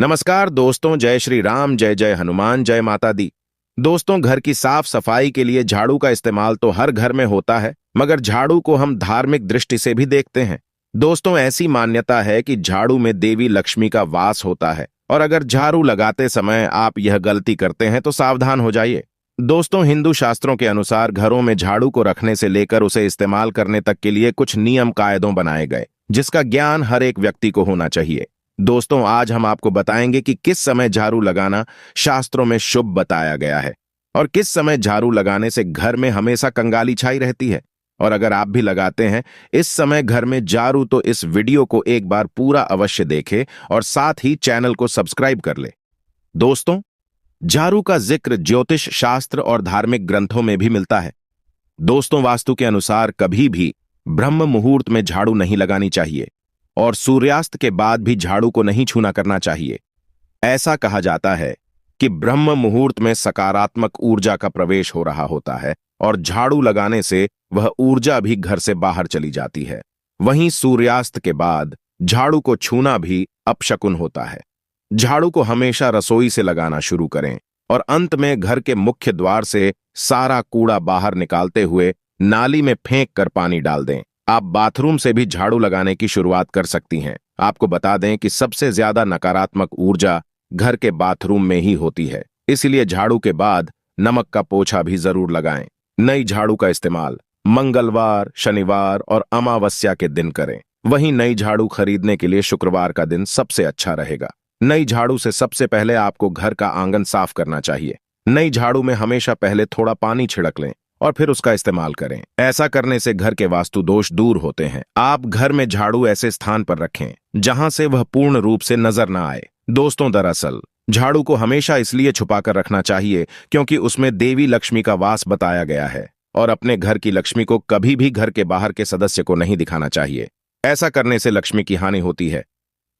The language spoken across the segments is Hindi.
नमस्कार दोस्तों, जय श्री राम, जय जय हनुमान, जय माता दी। दोस्तों, घर की साफ सफाई के लिए झाड़ू का इस्तेमाल तो हर घर में होता है, मगर झाड़ू को हम धार्मिक दृष्टि से भी देखते हैं। दोस्तों, ऐसी मान्यता है कि झाड़ू में देवी लक्ष्मी का वास होता है और अगर झाड़ू लगाते समय आप यह गलती करते हैं तो सावधान हो जाइए। दोस्तों, हिंदू शास्त्रों के अनुसार घरों में झाड़ू को रखने से लेकर उसे इस्तेमाल करने तक के लिए कुछ नियम कायदों बनाए गए, जिसका ज्ञान हर एक व्यक्ति को होना चाहिए। दोस्तों, आज हम आपको बताएंगे कि किस समय झाड़ू लगाना शास्त्रों में शुभ बताया गया है और किस समय झाड़ू लगाने से घर में हमेशा कंगाली छाई रहती है। और अगर आप भी लगाते हैं इस समय घर में झाड़ू, तो इस वीडियो को एक बार पूरा अवश्य देखें और साथ ही चैनल को सब्सक्राइब कर ले। दोस्तों, झाड़ू का जिक्र ज्योतिष शास्त्र और धार्मिक ग्रंथों में भी मिलता है। दोस्तों, वास्तु के अनुसार कभी भी ब्रह्म मुहूर्त में झाड़ू नहीं लगानी चाहिए और सूर्यास्त के बाद भी झाड़ू को नहीं छूना करना चाहिए। ऐसा कहा जाता है कि ब्रह्म मुहूर्त में सकारात्मक ऊर्जा का प्रवेश हो रहा होता है और झाड़ू लगाने से वह ऊर्जा भी घर से बाहर चली जाती है। वहीं सूर्यास्त के बाद झाड़ू को छूना भी अपशकुन होता है। झाड़ू को हमेशा रसोई से लगाना शुरू करें और अंत में घर के मुख्य द्वार से सारा कूड़ा बाहर निकालते हुए नाली में फेंक कर पानी डाल दें। आप बाथरूम से भी झाड़ू लगाने की शुरुआत कर सकती हैं। आपको बता दें कि सबसे ज्यादा नकारात्मक ऊर्जा घर के बाथरूम में ही होती है, इसलिए झाड़ू के बाद नमक का पोछा भी जरूर लगाएं। नई झाड़ू का इस्तेमाल मंगलवार, शनिवार और अमावस्या के दिन करें। वहीं नई झाड़ू खरीदने के लिए शुक्रवार का दिन सबसे अच्छा रहेगा। नई झाड़ू से सबसे पहले आपको घर का आंगन साफ करना चाहिए। नई झाड़ू में हमेशा पहले थोड़ा पानी छिड़क लें और फिर उसका इस्तेमाल करें। ऐसा करने से घर के वास्तु दोष दूर होते हैं। आप घर में झाड़ू ऐसे स्थान पर रखें जहां से वह पूर्ण रूप से नजर न आए। दोस्तों, दरअसल झाड़ू को हमेशा इसलिए छुपाकर रखना चाहिए क्योंकि उसमें देवी लक्ष्मी का वास बताया गया है और अपने घर की लक्ष्मी को कभी भी घर के बाहर के सदस्य को नहीं दिखाना चाहिए। ऐसा करने से लक्ष्मी की हानि होती है।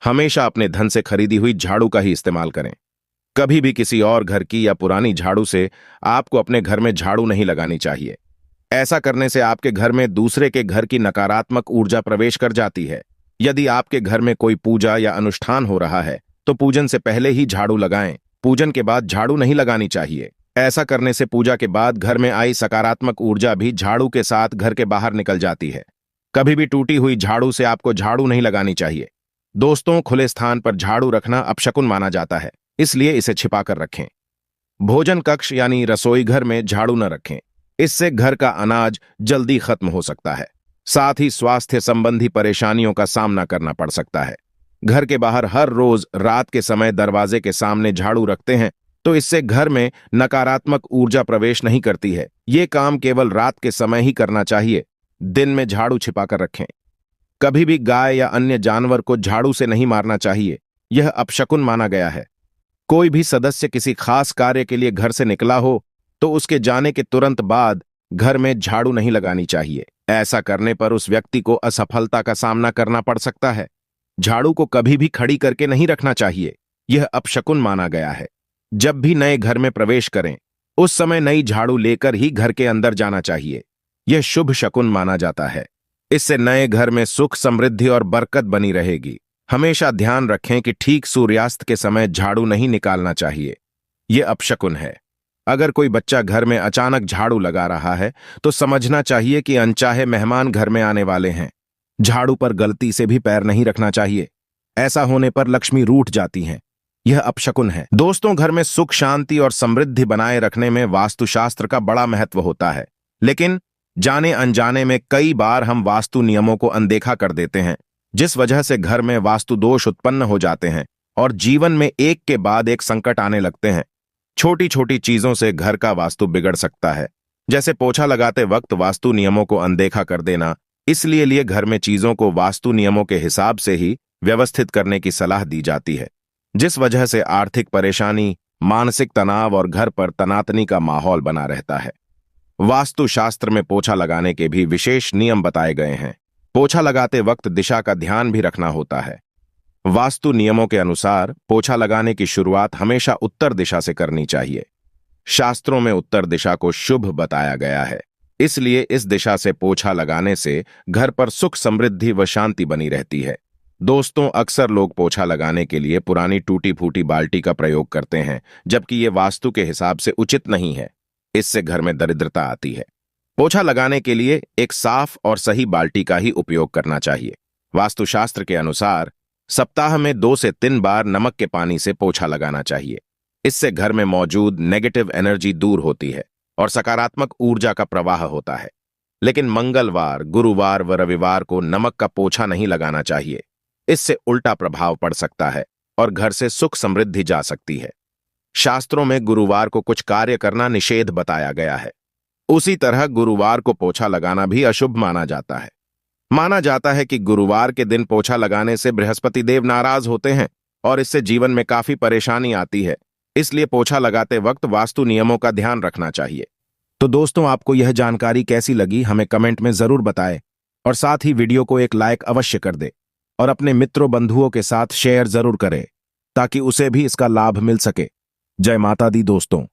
हमेशा अपने धन से खरीदी हुई झाड़ू का ही इस्तेमाल करें। कभी भी किसी और घर की या पुरानी झाड़ू से आपको अपने घर में झाड़ू नहीं लगानी चाहिए। ऐसा करने से आपके घर में दूसरे के घर की नकारात्मक ऊर्जा प्रवेश कर जाती है। यदि आपके घर में कोई पूजा या अनुष्ठान हो रहा है तो पूजन से पहले ही झाड़ू लगाएं। पूजन के बाद झाड़ू नहीं लगानी चाहिए। ऐसा करने से पूजा के बाद घर में आई सकारात्मक ऊर्जा भी झाड़ू के साथ घर के बाहर निकल जाती है। कभी भी टूटी हुई झाड़ू से आपको झाड़ू नहीं लगानी चाहिए। दोस्तों, खुले स्थान पर झाड़ू रखना अपशकुन माना जाता है, इसलिए इसे छिपाकर रखें। भोजन कक्ष यानी रसोई घर में झाड़ू न रखें, इससे घर का अनाज जल्दी खत्म हो सकता है। साथ ही स्वास्थ्य संबंधी परेशानियों का सामना करना पड़ सकता है। घर के बाहर हर रोज रात के समय दरवाजे के सामने झाड़ू रखते हैं तो इससे घर में नकारात्मक ऊर्जा प्रवेश नहीं करती है। ये काम केवल रात के समय ही करना चाहिए। दिन में झाड़ू छिपाकर रखें। कभी भी गाय या अन्य जानवर को झाड़ू से नहीं मारना चाहिए, यह अपशकुन माना गया है। कोई भी सदस्य किसी खास कार्य के लिए घर से निकला हो तो उसके जाने के तुरंत बाद घर में झाड़ू नहीं लगानी चाहिए। ऐसा करने पर उस व्यक्ति को असफलता का सामना करना पड़ सकता है। झाड़ू को कभी भी खड़ी करके नहीं रखना चाहिए, यह अपशकुन माना गया है। जब भी नए घर में प्रवेश करें उस समय नई झाड़ू लेकर ही घर के अंदर जाना चाहिए। यह शुभ शकुन माना जाता है। इससे नए घर में सुख, समृद्धि और बरकत बनी रहेगी। हमेशा ध्यान रखें कि ठीक सूर्यास्त के समय झाड़ू नहीं निकालना चाहिए, यह अपशकुन है। अगर कोई बच्चा घर में अचानक झाड़ू लगा रहा है तो समझना चाहिए कि अनचाहे मेहमान घर में आने वाले हैं। झाड़ू पर गलती से भी पैर नहीं रखना चाहिए। ऐसा होने पर लक्ष्मी रूठ जाती हैं। यह अपशकुन है। दोस्तों, घर में सुख, शांति और समृद्धि बनाए रखने में वास्तुशास्त्र का बड़ा महत्व होता है, लेकिन जाने अनजाने में कई बार हम वास्तु नियमों को अनदेखा कर देते हैं, जिस वजह से घर में वास्तु दोष उत्पन्न हो जाते हैं और जीवन में एक के बाद एक संकट आने लगते हैं। छोटी छोटी चीजों से घर का वास्तु बिगड़ सकता है, जैसे पोछा लगाते वक्त वास्तु नियमों को अनदेखा कर देना। इसलिए घर में चीजों को वास्तु नियमों के हिसाब से ही व्यवस्थित करने की सलाह दी जाती है, जिस वजह से आर्थिक परेशानी, मानसिक तनाव और घर पर तनातनी का माहौल बना रहता है। वास्तुशास्त्र में पोछा लगाने के भी विशेष नियम बताए गए हैं। पोछा लगाते वक्त दिशा का ध्यान भी रखना होता है। वास्तु नियमों के अनुसार पोछा लगाने की शुरुआत हमेशा उत्तर दिशा से करनी चाहिए। शास्त्रों में उत्तर दिशा को शुभ बताया गया है, इसलिए इस दिशा से पोछा लगाने से घर पर सुख, समृद्धि व शांति बनी रहती है। दोस्तों, अक्सर लोग पोछा लगाने के लिए पुरानी टूटी फूटी बाल्टी का प्रयोग करते हैं, जबकि ये वास्तु के हिसाब से उचित नहीं है। इससे घर में दरिद्रता आती है। पोछा लगाने के लिए एक साफ और सही बाल्टी का ही उपयोग करना चाहिए। वास्तुशास्त्र के अनुसार सप्ताह में 2 से 3 बार नमक के पानी से पोछा लगाना चाहिए। इससे घर में मौजूद नेगेटिव एनर्जी दूर होती है और सकारात्मक ऊर्जा का प्रवाह होता है। लेकिन मंगलवार, गुरुवार व रविवार को नमक का पोछा नहीं लगाना चाहिए। इससे उल्टा प्रभाव पड़ सकता है और घर से सुख समृद्धि जा सकती है। शास्त्रों में गुरुवार को कुछ कार्य करना निषेध बताया गया है। उसी तरह गुरुवार को पोछा लगाना भी अशुभ माना जाता है। माना जाता है कि गुरुवार के दिन पोछा लगाने से बृहस्पति देव नाराज होते हैं और इससे जीवन में काफी परेशानी आती है। इसलिए पोछा लगाते वक्त वास्तु नियमों का ध्यान रखना चाहिए। तो दोस्तों, आपको यह जानकारी कैसी लगी हमें कमेंट में जरूर बताएं और साथ ही वीडियो को एक लाइक अवश्य कर दे और अपने मित्रों बंधुओं के साथ शेयर जरूर करें ताकि उसे भी इसका लाभ मिल सके। जय माता दी दोस्तों।